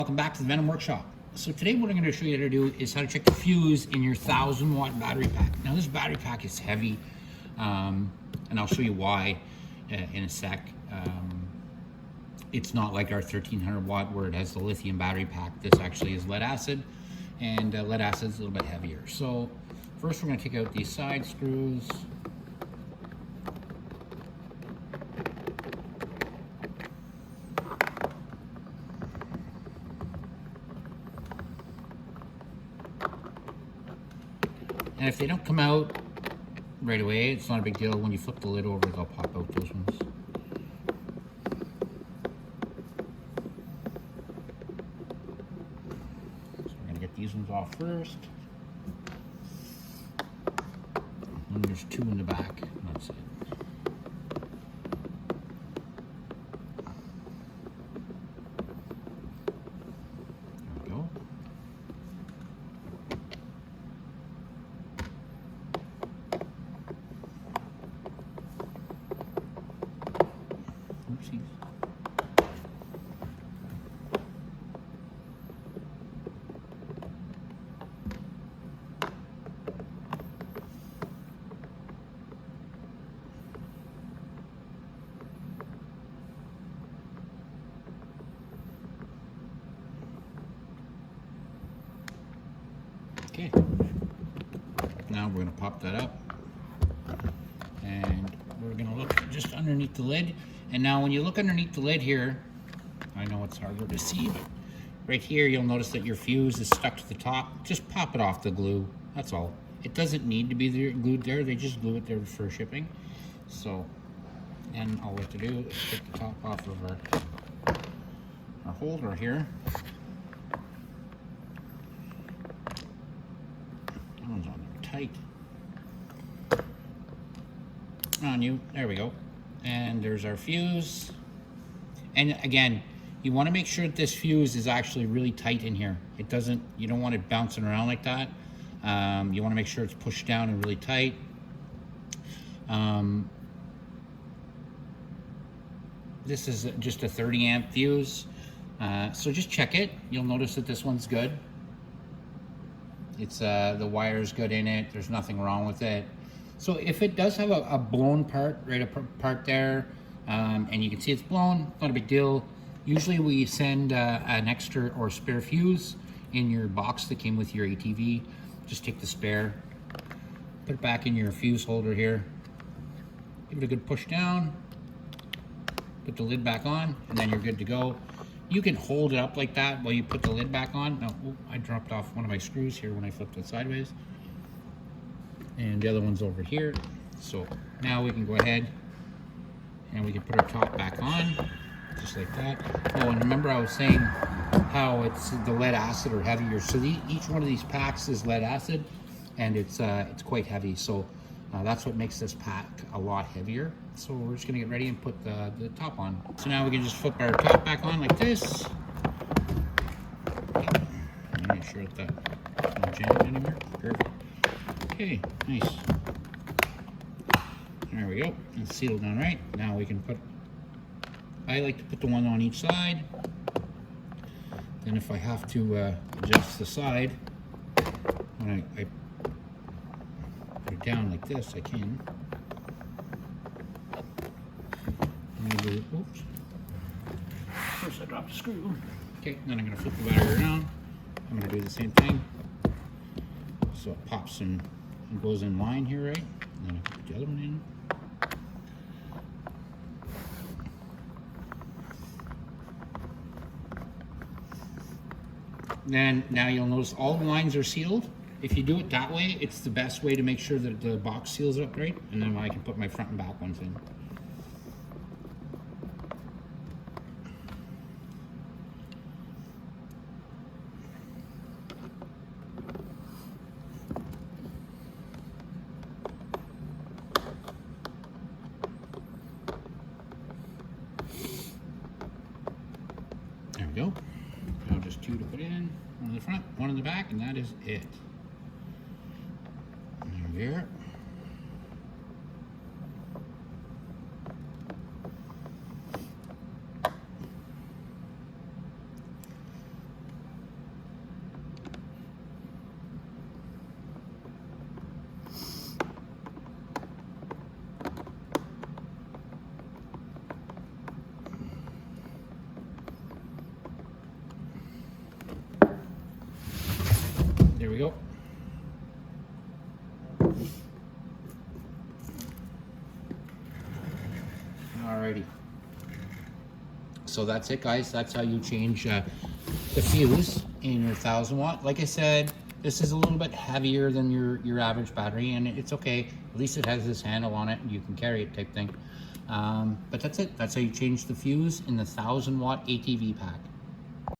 Welcome back to the Venom Workshop. So today what I'm going to show you how to do is how to check the fuse in your 1000-watt battery pack. Now this battery pack is heavy, and I'll show you why in a sec. It's not like our 1300-watt where it has the lithium battery pack. This actually is lead acid, and lead acid is a little bit heavier. So first we're going to take out these side screws. And if they don't come out right away, it's not a big deal. When you flip the lid over, they'll pop out, those ones. So we're gonna get these ones off first. And there's two in the back, that's it. There we go. Oopsies. Okay, now we're going to pop that up, and we're going to look just underneath the lid. And now when you look underneath the lid here, I know it's harder to see, but right here you'll notice that your fuse is stuck to the top. Just pop it off the glue, that's all. It doesn't need to be there, glued there, they just glue it there for shipping. So, and all we have to do is take the top off of our holder here. That one's on there tight. On you, there we go. And there's our fuse. And again, you want to make sure that this fuse is actually really tight in here. It doesn't, you don't want it bouncing around like that. You want to make sure it's pushed down and really tight. This is just a 30 amp fuse. So just check it. You'll notice that this one's good. It's the wire's good in it. There's nothing wrong with it. So if it does have a blown part, right apart there, and you can see it's blown, not a big deal. Usually we send an extra or spare fuse in your box that came with your ATV. Just take the spare, put it back in your fuse holder here, give it a good push down, put the lid back on, and then you're good to go. You can hold it up like that while you put the lid back on. Now, I dropped off one of my screws here when I flipped it sideways. And the other one's over here. So now we can go ahead and we can put our top back on, just like that. Oh, and remember I was saying how it's the lead acid or heavier. So each one of these packs is lead acid, and it's quite heavy. So that's what makes this pack a lot heavier. So we're just gonna get ready and put the top on. So now we can just flip our top back on like this. Make sure that doesn't jam anymore. Perfect. Okay, nice. There we go. It's sealed down right. Now we can put, I like to put the one on each side. Then if I have to adjust the side, when I put it down like this, I can. Maybe, oops. First I dropped the screw. Okay, then I'm going to flip the battery around. I'm going to do the same thing. So it pops and goes in line here, right? And then I put the other one in. Then now you'll notice all the lines are sealed. If you do it that way, it's the best way to make sure that the box seals up right. And then I can put my front and back ones in. There we go. Now just two to put in, one in the front, one in the back, and that is it. There we are. go. Alrighty. So that's it, guys. That's how you change the fuse in your 1000 watt. Like I said, this is a little bit heavier than your average battery, and it's okay. At least it has this handle on it and you can carry it type thing. But that's it. That's how you change the fuse in the 1000 watt ATV pack.